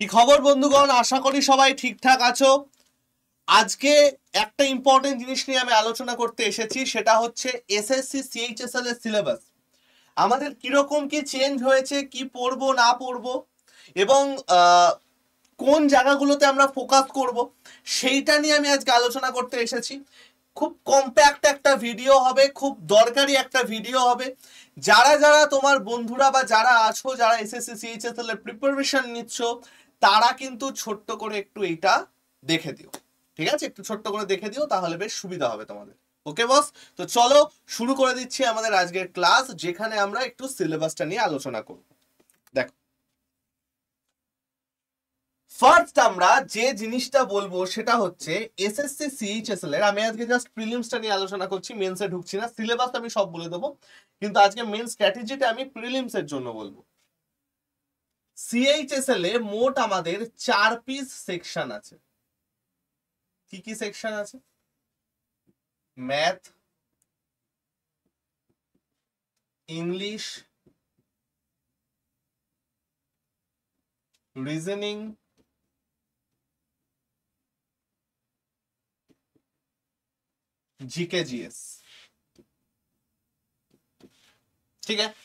কি খবর বন্ধুগণ, আশা করি সবাই ঠিকঠাক আছো। আজকে একটা ইম্পর্টেন্ট জিনিস নিয়ে আমি আলোচনা করতে এসেছি, সেটা হচ্ছে এসএসসি সিএইচএসএল এর সিলেবাস আমাদের কিরকম কি চেঞ্জ হয়েছে, কি পড়বো না পড়বো এবং কোন জায়গাগুলোতে আমরা ফোকাস করব সেইটা নিয়ে আমি আজকে আলোচনা করতে এসেছি। খুব কম্প্যাক্ট একটা ভিডিও হবে, খুব দরকারি একটা ভিডিও হবে। যারা যারা তোমার বন্ধুরা বা যারা আছো, যারা এসএসসি সিএইচএসএল এর প্রিপারেশন নিচ্ছ, তারা কিন্তু ছোট্ট করে একটু এইটা দেখে দিও। ঠিক আছে, একটু ছোট্ট করে দেখে দিও, তাহলে বেশ সুবিধা হবে তোমাদের। ওকে বস, তো চলো শুরু করে দিচ্ছি আমাদের আজকের ক্লাস, যেখানে আমরা একটু সিলেবাসটা নিয়ে আলোচনা করব। দেখো, ফার্স্ট আমরা যে জিনিসটা বলবো সেটা হচ্ছে এসএসসি সিএইচএসএল এর, আমি আজকে জাস্ট প্রিলিমসটা নিয়ে আলোচনা করছি, মেন্সে ঢুকছি না। সিলেবাস আমি সব বলে দেবো, কিন্তু আজকে মেন স্ট্র্যাটেজিটা আমি প্রিলিমসের জন্য বলবো। সিএইচএসএল এ মোট আমাদের 4 পিস সেকশন আছে। কি কি সেকশন আছে? Math, English, reasoning, GK GS. ঠিক আছে,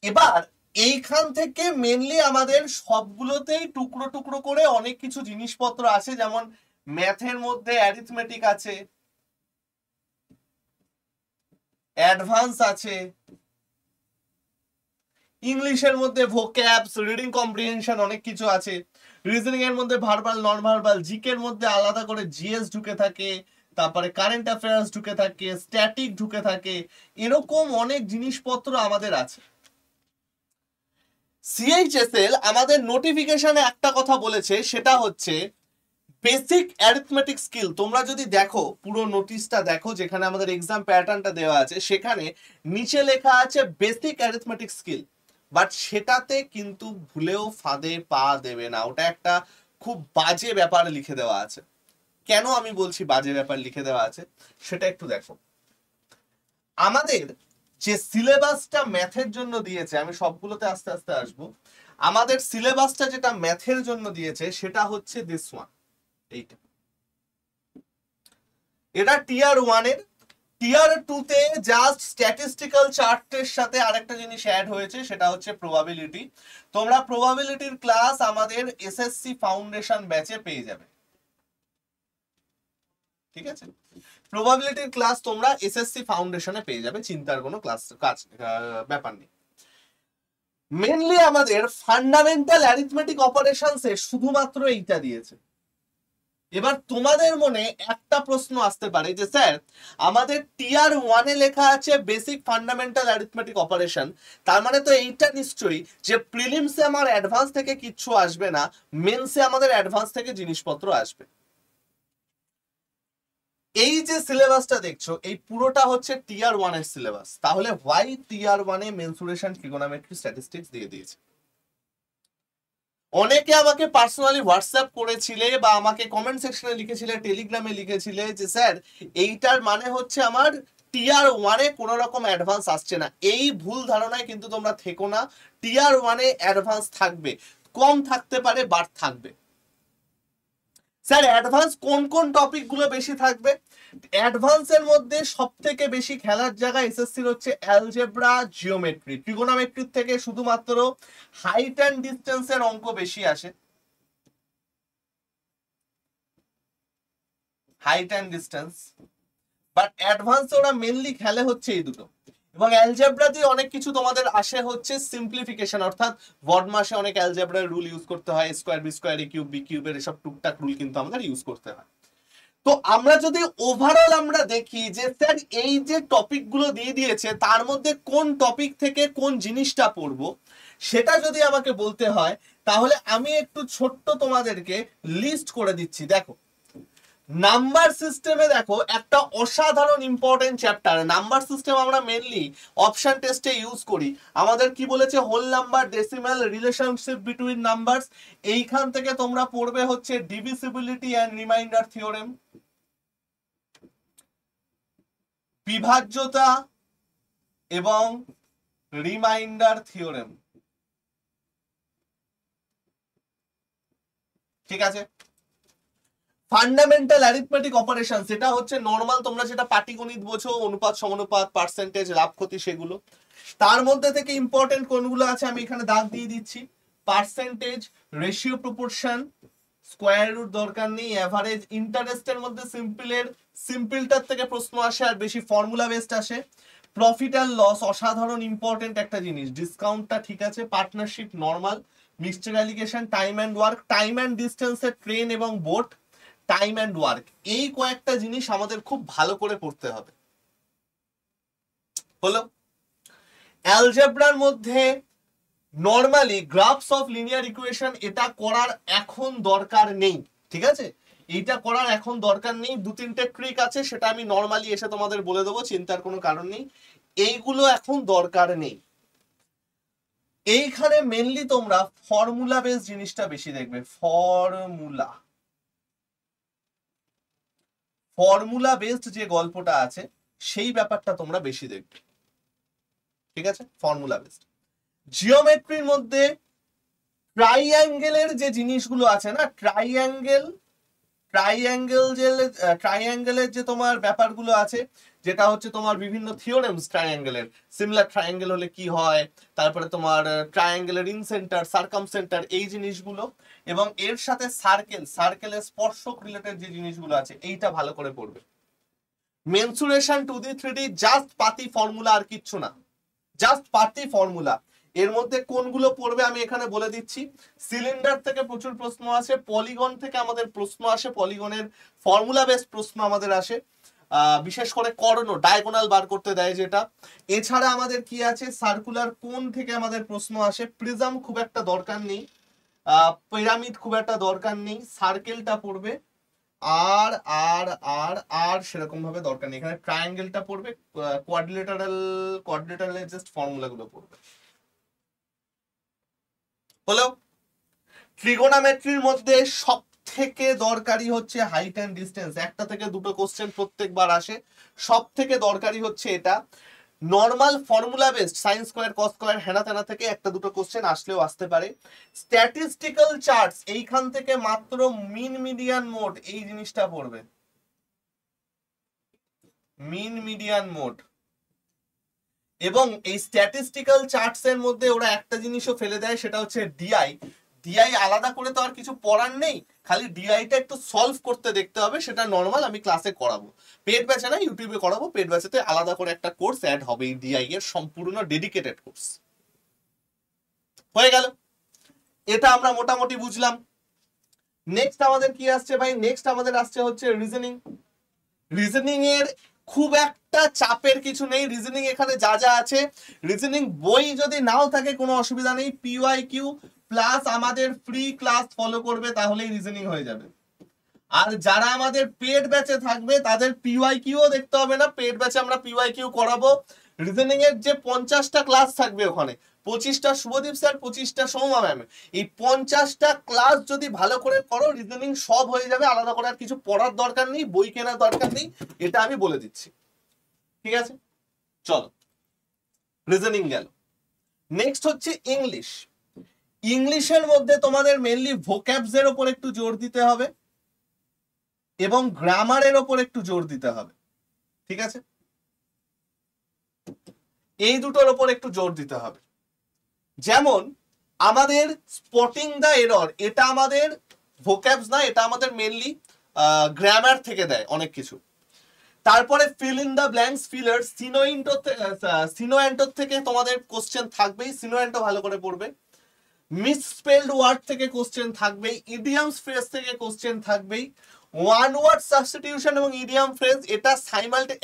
এবার এইখান থেকে মেনলি আমাদের সবগুলোতেই টুকরো টুকরো করে অনেক কিছু জিনিসপত্র আছে। যেমন ম্যাথের মধ্যে অ্যারিথমেটিক আছে, অ্যাডভান্স আছে, ইংলিশের মধ্যে ভোক্যাবস, রিডিং কম্প্রিহেনশন অনেক কিছু আছে, রিজনিং এর মধ্যে ভার্বাল নন ভার্বাল, জিকে এর মধ্যে আলাদা করে জিএস ঢুকে থাকে, তারপরে কারেন্ট অ্যাফেয়ার্স ঢুকে থাকে, স্ট্যাটিক ঢুকে থাকে, এরকম অনেক জিনিসপত্র আমাদের আছে। সিএইচএসএল আমাদের নোটিফিকেশনে একটা কথা বলেছে, সেটা হচ্ছে বেসিক অ্যারিথমেটিক স্কিল। তোমরা যদি দেখো, পুরো নোটিশটা দেখো, যেখানে আমাদের এক্সাম প্যাটার্নটা দেওয়া আছে, সেখানে নিচে লেখা আছে বেসিক অ্যারিথমেটিক স্কিল, বাট সেটাতে কিন্তু ভুলেও ফাঁদে পা দেবে না। ওটা একটা খুব বাজে ব্যাপার লিখে দেওয়া আছে। কেন আমি বলছি বাজে ব্যাপার লিখে দেওয়া আছে, সেটা একটু দেখো। আমাদের যে সিলেবাসটা ম্যাথের জন্য দিয়েছে, আমি সবগুলোতে আস্তে আস্তে আসবো, আমাদের সিলেবাসটা যেটা ম্যাথের জন্য দিয়েছে সেটা হচ্ছে দিস ওয়ান, এইটা। এটা টিয়ার 1 এর। টিয়ার 2 তে জাস্ট স্ট্যাটিস্টিক্যাল চার্টের সাথে আরেকটা জিনিস অ্যাড হয়েছে, সেটা হচ্ছে প্রবাবিলিটি। তোমরা প্রবাবিলিটির ক্লাস আমাদের এসএসসি ফাউন্ডেশন ব্যাচে পেয়ে যাবে। ঠিক আছে, প্রবাবিলিটির ক্লাস তোমরা এসএসসি ফাউন্ডেশনে পেয়ে যাবে, চিন্তার কোনো ব্যাপার নেই। মেনলি আমাদের ফান্ডামেন্টাল অ্যারিথমেটিক অপারেশনসে শুধুমাত্র এইটা দিয়েছে। এবার তোমাদের মনে একটা প্রশ্ন আসতে পারে যে স্যার, আমাদের টিয়ার 1 এ লেখা আছে বেসিক ফান্ডামেন্টাল অ্যারিথমেটিক অপারেশন, তার মানে তো এইটা নিশ্চয়ই যে প্রিলিমসে আমার অ্যাডভান্স থেকে কিচ্ছু আসবে না, মেন্সে আমাদের অ্যাডভান্স থেকে জিনিসপত্র আসবে। এই যে সিলেবাসটা দেখছো, এই পুরোটা হচ্ছে টিয়ার 1 এর সিলেবাস। তাহলে হোয়াই টিয়ার 1 এ মেন্সুরেশন, ট্রিগোনোমেট্রি, স্ট্যাটিস্টিক্স দিয়ে দিয়েছে? অনেকে আমাকে পার্সোনালি হোয়াটসঅ্যাপ করেছিলে বা আমাকে কমেন্ট সেকশনে লিখেছিলে, টেলিগ্রামে লিখেছিলে যে স্যার, এইটার মানে হচ্ছে আমার টিয়ার 1 এ কোনো রকম অ্যাডভান্স আসছে না। এই ভুল ধারণায় কিন্তু তোমরা থেকো না। টিয়ার 1 এ অ্যাডভান্স থাকবে, কম থাকতে পারে, বাট থাকবে। স্যার অ্যাডভান্স কোন কোন টপিক গুলো বেশি থাকবে? অ্যাডভান্সের মধ্যে সব থেকে বেশি খেলার জায়গা এসএসসির হচ্ছে অ্যালজেব্রা, জিওমেট্রি। ট্রিগোনোমেট্রির থেকে শুধুমাত্র হাইট অ্যান্ড ডিস্টেন্সের অঙ্ক বেশি আসে, height and distance, but advance ওরা মেনলি খেলে হচ্ছে এই দুটো। এবং অ্যালজেব্রা দিয়ে অনেক কিছু তোমাদের আসে হচ্ছে সিম্পলিফিকেশন, অর্থাৎ বডমাসে অনেক অ্যালজেব্রার রুল ইউজ করতে হয়, স্কোয়ার বি স্কোয়ার এ কিউব বি কিউবের এসব টুকটাক রুল কিন্তু আমাদের ইউজ করতে হয়। তো আমরা যদি ওভারঅল আমরা দেখি যে স্যার এই যে টপিক গুলো দিয়ে দিয়েছে, তার মধ্যে কোন টপিক থেকে কোন জিনিসটা পড়বো, সেটা যদি আমাকে বলতে হয়, তাহলে আমি একটু ছোট্ট তোমাদেরকে লিস্ট করে দিচ্ছি। দেখো, নাম্বার সিস্টেমে দেখো একটা অসাধারণ ইম্পর্টেন্ট চ্যাপ্টার। নাম্বার সিস্টেম আমরা মেনলি অপশন টেস্টে ইউজ করি। আমাদের কি বলেছে? Whole number, decimal, relationship between numbers. এইখান থেকে তোমরা পড়বে হচ্ছে ডিভিজিবিলিটি এন্ড রিমাইন্ডার থিওরেম, বিভাজ্যতা এবং রিমাইন্ডার থিওরেম। ঠিক আছে। ফান্ডামেন্টাল অ্যারিথমেটিক অপারেশন, সেটা হচ্ছে নর্মাল তোমরা যেটা পাটিগণিত বোঝো, অনুপাত সমানুপাত পার্সেন্টেজ লাভ ক্ষতি সেগুলো। তার মধ্যে থেকে ইম্পর্টেন্ট কোনগুলো আছে আমি এখানে দাগ দিয়ে দিচ্ছি। Percentage, ratio proportion, square root দরকার নেই, এভারেজ, ইন্টারেস্টের মধ্যে সিম্পলটার থেকে প্রশ্ন আসে আর বেশি ফর্মুলা বেসড আসে। প্রফিট আর লস অসাধারণ ইম্পর্টেন্ট একটা জিনিস, ডিসকাউন্টটা ঠিক আছে, partnership normal, mixture alligation, time and work, time and ডিস্টেন্সের ট্রেন এবং বোট, টাইম অ্যান্ড ওয়ার্ক, এই কয়েকটা জিনিস আমাদের খুব ভালো করে পড়তে হবে। হলো। অ্যালজেব্রার মধ্যে normally graphs of linear equation এটা করার এখন দরকার নেই, ঠিক আছে, এইটা করার এখন দরকার নেই। দু তিনটে ট্রিক আছে, সেটা আমি নর্মালি এসে তোমাদের বলে দেবো, চিন্তার কোনো কারণ নেই, এইগুলো এখন দরকার নেই। এইখানে মেনলি তোমরা ফর্মুলা বেস জিনিসটা বেশি দেখবে, ফর্মুলা বেসড যে গল্পটা আছে সেই ব্যাপারটা তোমরা বেশি দেখবে, ঠিক আছে, ফর্মুলা বেসড। জিওমেট্রির মধ্যে ট্রাইঅ্যাঙ্গেলের যে জিনিসগুলো আছে না, ট্রাইঅ্যাঙ্গেলের যে তোমার ব্যাপারগুলো আছে, যেটা হচ্ছে তোমার বিভিন্ন থিওরেমস ট্রাইঅ্যাঙ্গেলের, সিমিলার ট্রাইঅ্যাঙ্গেল হলে কি হয়, তারপরে তোমার ট্রাইঅ্যাঙ্গেলের ইনসেন্টার, সার্কামসেন্টার, এই জিনিসগুলো, এবং এর সাথে সার্কেলের স্পর্শক রিলেটেড যে জিনিসগুলো আছে, এইটা ভালো করে পড়বে। মেনসুরেশন 2D 3D জাস্ট পাতি ফর্মুলা, আর কিচ্ছু না, জাস্ট পাতি ফর্মুলা। এর মধ্যে কোনগুলো পড়বে আমি এখানে বলে দিচ্ছি। সিলিন্ডার থেকে প্রচুর প্রশ্ন আসে, পলিগন থেকে আমাদের প্রশ্ন আসে, পলিগনের ফর্মুলা বেসড প্রশ্ন আমাদের আসে, বিশেষ করে কর্ণ ডায়াগোনাল বার করতে দেয় যেটা। এছাড়া আমাদের কি আছে, সার্কুলার কোন থেকে আমাদের প্রশ্ন আসে, প্রিজম খুব একটা দরকার নেই, পিরামিড খুব একটা দরকার নেই, সার্কেলটা পড়বে, আর আর আর আর সেরকম ভাবে দরকার নেই। এখানে ট্রায়াঙ্গেলটা পড়বে, কোয়াড্রিলেটারালের জাস্ট ফর্মুলাগুলো পড়বে। হলো। ট্রিগোনোমেট্রির মধ্যে সব থেকে দরকারি হচ্ছে হাইট অ্যান্ড ডিস্টেন্স, একটা থেকে দুটো কোশ্চেন প্রত্যেকবার আসে, সব থেকে দরকারি হচ্ছে এটা। Normal formula based sine square cos square হেনা তেনা থেকে একটা দুটো কোশ্চেন আসলেও আসতে পারে। স্ট্যাটিস্টিক্যাল চার্টস, এইখান থেকে মাত্র মিন মিডিয়ান মোড এই জিনিসটা পড়বে, মিন মিডিয়ান মোড। এবং এই স্ট্যাটিস্টিক্যাল চার্টস এর মধ্যে ওরা একটা জিনিসও ফেলে দেয়, সেটা হচ্ছে ডিআই। ডিআই আলাদা করে তো আর কিছু পড়ার নেই, খালি ডিআইটা একটু সলভ করতে দেখতে হবে, সেটা নর্মাল আমি ক্লাসে করাবো, পেড ব্যাচে না ইউটিউবে করাবো, পেড ব্যাচেতে আলাদা করে একটা কোর্স অ্যাড হবে এই ডিআই এর সম্পূর্ণ ডেডিকেটেড কোর্স। হয়ে গেল, এটা আমরা মোটামুটি বুঝলাম। নেক্সট আমাদের কি আসছে ভাই, নেক্সট আমাদের আসছে হচ্ছে রিজনিং। রিজনিং এর খুব একটা চাপের কিছু নেই, রিজনিং এখানে যা যা আছে, রিজনিং বই যদি নাও থাকে কোনো অসুবিধা নেই, পিওয়াইকিউ প্লাস আমাদের ফ্রি ক্লাস ফলো করবে তাহলেই রিজনিং হয়ে যাবে। আর যারা আমাদের পেড ব্যাচে থাকবে তাদের পিওয়াইকিউও দেখতে হবে না, পেড ব্যাচে আমরা পিওয়াইকিউ করাবো। রিজনিং এর যে 50টা ক্লাস থাকবে ওখানে, 25টা শুভদীপ স্যার, 25টা সৌমা ম্যাম, এই 50টা ক্লাস যদি ভালো করে করো রিজনিং সব হয়ে যাবে, আলাদা করে আর কিছু পড়ার দরকার নেই, বই কেনার দরকার নেই, এটা আমি বলে দিচ্ছি, ঠিক আছে। চলো, রিজনিং গেল। নেক্সট হচ্ছে ইংলিশ। ইংলিশের মধ্যে তোমাদের মেইনলি ভোক্যাবস এর উপর একটু জোর দিতে হবে এবং গ্রামারের ওপর একটু জোর দিতে হবে, ঠিক আছে, এই দুটোর ওপর একটু জোর দিতে হবে। যেমন আমাদের স্পটিং দ্য এরর, এটা আমাদের ভোক্যাবস না, এটা আমাদের মেইনলি গ্রামার থেকে দেয় অনেক কিছু। তারপরে fill in the blanks, filler, সিনোঅ্যান্টোর থেকে তোমাদের কোশ্চেন থাকবেই, সিনোঅ্যান্টো ভালো করে পড়বে। মিসস্পেলড ওয়ার্ড থেকে কোশ্চেন থাকবেই, ইডিয়ামস ফ্রেজ থেকে কোশ্চেন থাকবেই। ওয়ান ওয়ার্ড সাবস্টিটিউশন এবং ইডিয়াম ফ্রেজ, এটা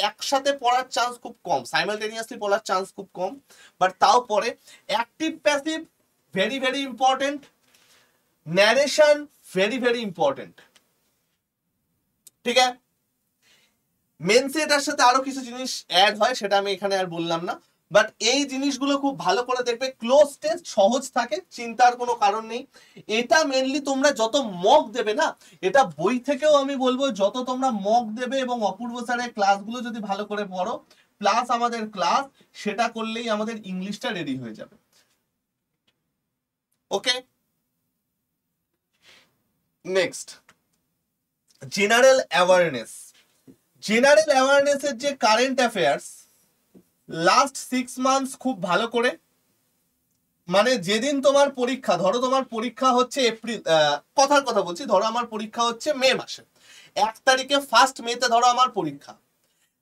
একসাথে পড়ার চান্স খুব কম, সাইমালটেনিয়াসলি পড়ার চান্স খুব কম, বাট তাও পরে। Active passive very very important, narration very very important, ঠিক আছে। মেন্সে এটার সাথে আরো কিছু জিনিস অ্যাড হয়, সেটা আমি এখানে আর বললাম না, বাট এই জিনিসগুলো খুব ভালো করে দেখবে। ক্লোজ টেস্ট সহজ থাকে, চিন্তার কোনো কারণ নেই। এটা মেনলি তোমরা যত মক দেবে না, এটা বই থেকেও আমি বলবো যত তোমরা মক দেবে এবং অপূর্ব স্যারের ক্লাসগুলো যদি ভালো করে পড়ো প্লাস আমাদের ক্লাস, সেটা করলেই আমাদের ইংলিশটা রেডি হয়ে যাবে। ওকে, নেক্সট জেনারেল অ্যাওয়ারনেস। জেনারেল অ্যাওয়ারনেসের যে কারেন্ট অ্যাফেয়ার্স লাস্ট 6 মান্থস খুব ভালো করে, মানে যেদিন তোমার পরীক্ষা, ধরো তোমার পরীক্ষা হচ্ছে এপ্রিল, কথার কথা বলছি, ধরো আমার পরীক্ষা হচ্ছে মে মাসে 1 তারিখে, 1 মেতে ধরো আমার পরীক্ষা,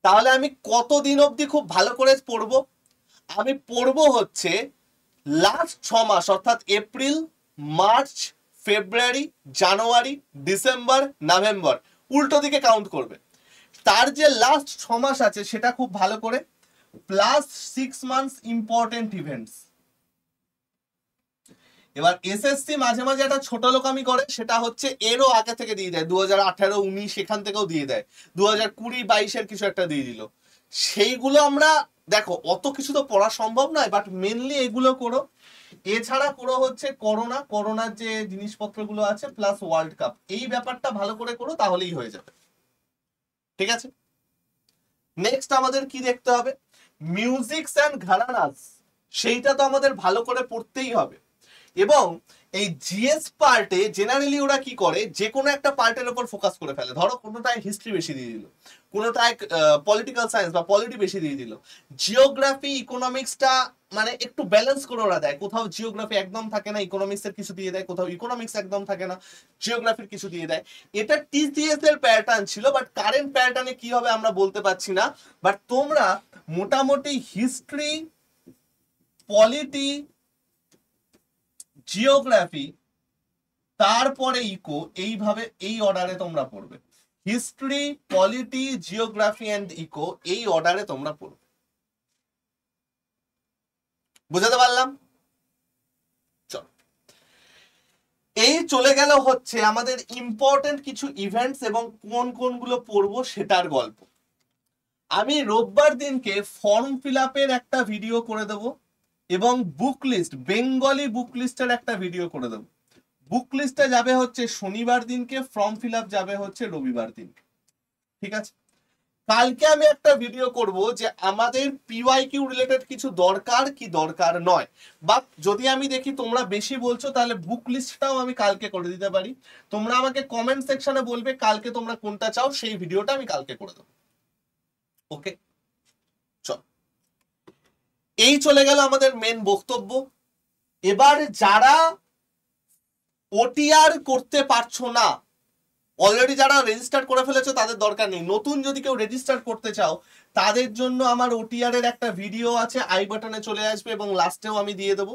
তাহলে আমি কতদিন অবধি খুব ভালো করে পড়বো? আমি পড়বো হচ্ছে লাস্ট 6 মাস, অর্থাৎ এপ্রিল, মার্চ, ফেব্রুয়ারি, জানুয়ারি, ডিসেম্বর, নভেম্বর, উল্টো দিকে কাউন্ট করবে। তার যে লাস্ট 6 মাস আছে সেটা খুব ভালো করে, প্লাস 6 মান্থস ইম্পর্টেন্ট ইভেন্টস। এবার এসএসসি মাঝে মাঝে একটা ছোট লোকামি করে, সেটা হচ্ছে এরও আগে থেকে দিয়ে দেয়, 2018, 19 এখান থেকেও দিয়ে দেয়, 2020, 22 কিছু একটা দিয়ে দিল। সেইগুলো আমরা দেখো অত কিছু তো পড়া সম্ভব নয়, বাট মেনলি এগুলো করো। এছাড়া করো হচ্ছে করোনার যে জিনিসপত্রগুলো আছে, প্লাস ওয়ার্ল্ড কাপ, এই ব্যাপারটা ভালো করে করো, তাহলেই হয়ে যাবে। ঠিক আছে, নেক্সট আমাদের কি দেখতে হবে? মিউজিকস অ্যান্ড ঘরানাস, সেইটা তো আমাদের ভালো করে পড়তেই হবে। এবং এই জিএস পার্টে জেনারেলি ওরা কি করে, যে কোনো একটা পার্টের উপর ফোকাস করে ফেলে। ধরো কোনোটায় হিস্ট্রি বেশি দিয়ে দিল, কোনোটায় পলিটিক্যাল সায়েন্স বা পলিটি বেশি দিয়ে দিল, জিওগ্রাফি ইকোনমিক্সটা মানে একটু ব্যালেন্স করে ওরা দেয়, কোথাও জিওগ্রাফি একদম থাকে না, ইকোনমিক্সের কিছু দিয়ে দেয়, কোথাও ইকোনমিক্স একদম থাকে না, জিওগ্রাফির কিছু দিয়ে দেয়। এটা টিসিএস এর প্যাটার্ন ছিল, বাট কারেন্ট প্যাটার্নে কি হবে আমরা বলতে পারছি না। বাট তোমরা মোটামুটি হিস্ট্রি, পলিটি, জিওগ্রাফি, তারপরে ইকো, এইভাবে এই অর্ডারে তোমরা পড়বে। History, polity, geography and eco, এই অর্ডারে তোমরা পড়বে। বুঝাতে পারলাম? চল, এই চলে গেল হচ্ছে আমাদের ইম্পর্টেন্ট কিছু ইভেন্টস এবং কোন কোনগুলো পড়বো সেটার গল্প। আমি রোববার দিনকে ফর্ম ফিল আপের একটা ভিডিও করে দেবো, এবং বুক লিস্ট, বেঙ্গলি বুক লিস্টের একটা ভিডিও করে দেবো। বুক লিস্টে যাবে হচ্ছে শনিবার দিনকে, ফর্ম ফিল আপ যাবে হচ্ছে রবিবার দিনকে। ঠিক আছে, কালকে আমি একটা ভিডিও করব যে আমাদের পিওয়াইকিউ রিলেটেড কিছু দরকার কি দরকার নয়, বা যদি আমি দেখি তোমরা বেশি বলছো তাহলে বুক লিস্টটাও আমি কালকে করে দিতে পারি। তোমরা আমাকে কমেন্ট সেকশনে বলবে কালকে তোমরা কোনটা চাও, সেই ভিডিওটা আমি কালকে করে দেবো। ওকে, চল, এই চলে গেল আমাদের মেন বক্তব্য। এবার যারা ওটিআর করতে পারছো না, অলরেডি যারা রেজিস্টার করে ফেলেছো তাদের দরকার নেই, নতুন যদি কেউ রেজিস্টার করতে চাও তাদের জন্য আমার ওটিআর এর একটা ভিডিও আছে, আই বাটনে চলে আসবে এবং লাস্টেও আমি দিয়ে দেবো।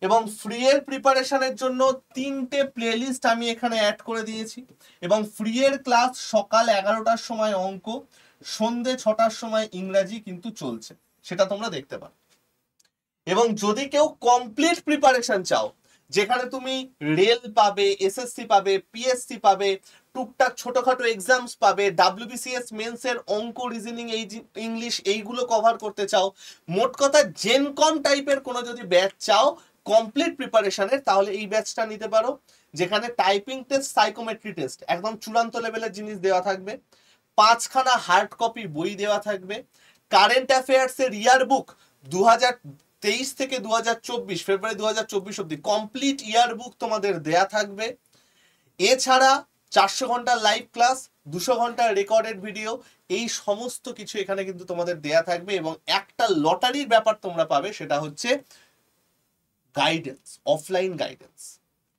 এবং ফ্রি এর প্রিপারেশনের জন্য 3টে প্লেলিস্ট আমি এখানে অ্যাড করে দিয়েছি, এবং ফ্রি এর ক্লাস সকাল 11টার সময় অঙ্ক, সন্ধে 6টার সময় ইংরাজি কিন্তু চলছে, সেটা তোমরা দেখতে পারো। এবং যদি কেউ কমপ্লিট প্রিপারেশন চাও, যেখানে তুমি রেল পাবে, এসএসসি পাবে, পিএসসি পাবে, টুকটাক ছোটখাটো এক্সামস পাবে, ডাব্লিউবিসিএস মেন্স এর অঙ্ক, রিজনিং, এই ইংলিশ, এইগুলো কভার করতে চাও, মোট কথা জেনকম টাইপের কোনো যদি ব্যাচ চাও কমপ্লিট প্রিপারেশনের, তাহলে এই ব্যাচটা নিতে পারো, যেখানে টাইপিং টেস্ট, সাইকোমেট্রি টেস্ট একদম চূড়ান্ত লেভেলের জিনিস দেওয়া থাকবে, 5খানা হার্ড কপি বই দেওয়া থাকবে, কারেন্ট অ্যাফেয়ার্স এর ইয়ার বুক 2023 থেকে 2024, ফেব্রুয়ারি 2024 অব্দি কমপ্লিট ইয়ার বুক তোমাদের দেয়া থাকবে। এছাড়া 400 ঘন্টার লাইভ ক্লাস, 200 ঘন্টার রেকর্ডেড ভিডিও, এই সমস্ত কিছু এখানে কিন্তু তোমাদের দেয়া থাকবে। এবং একটা লটারির ব্যাপার তোমরা পাবে, সেটা হচ্ছে গাইডেন্স, অফলাইন গাইডেন্স।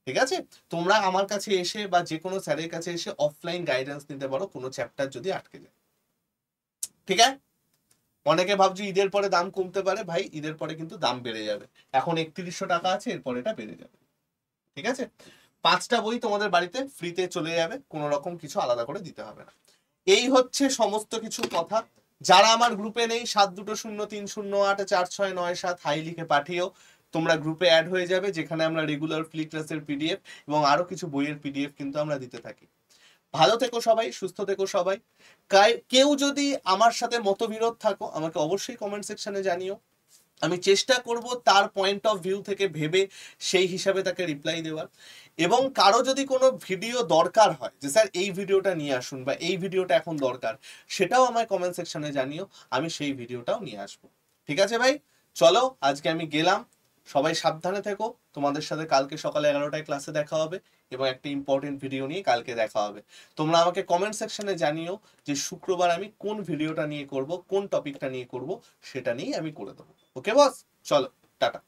ঠিক আছে, তোমরা আমার কাছে এসে বা যে কোনো স্যারের কাছে এসে অফলাইন গাইডেন্স নিতে পারো কোনো চ্যাপ্টার যদি আটকে যায়। ঠিক আছে, অনেকে ভাবছি ঈদের পরে দাম কমতে পারে, ভাই ঈদের পরে কিন্তু দাম বেড়ে যাবে, এখন 3100 টাকা আছে, এরপরে এটা বেড়ে যাবে। ঠিক আছে, 5টা বই তোমাদের বাড়িতে ফ্রিতে চলে যাবে, কোনো রকম কিছু আলাদা করে দিতে হবে না। এই হচ্ছে সমস্ত কিছু কথা। যারা আমার গ্রুপে নেই 7203084697 হাই লিখে পাঠিয়েও তোমরা গ্রুপে অ্যাড হয়ে যাবে, যেখানে আমরা রেগুলার ফ্রি ক্লাসের পিডিএফ এবং আরো কিছু বইয়ের পিডিএফ কিন্তু আমরা দিতে থাকি। ভালো থেকো সবাই, সুস্থ থেকো সবাই। কেউ যদি আমার সাথে মতবিরোধ থাকো আমাকে অবশ্যই কমেন্ট সেকশনে জানিও, আমি চেষ্টা করব তার পয়েন্ট অফ ভিউ থেকে ভেবে সেই হিসাবে তাকে রিপ্লাই দেওয়ার। এবং কারো যদি কোনো ভিডিও দরকার হয় যে স্যার এই ভিডিওটা নিয়ে আসুন বা এই ভিডিওটা এখন দরকার, সেটাও আমায় কমেন্ট সেকশনে জানিও, আমি সেই ভিডিওটাও নিয়ে আসবো। ঠিক আছে ভাই, চলো আজকে আমি গেলাম, সবাই সাবধানে থেকো, তোমাদের সাথে কালকে সকালে 11টায় ক্লাসে দেখা হবে এবং একটা ইম্পর্টেন্ট ভিডিও নিয়ে কালকে দেখা হবে। তোমরা আমাকে কমেন্ট সেকশনে জানিও যে শুক্রবার আমি কোন ভিডিওটা নিয়ে করব, কোন টপিকটা নিয়ে করব, সেটা নিয়ে আমি করে দেবো। ওকে বস, চলো টাটা।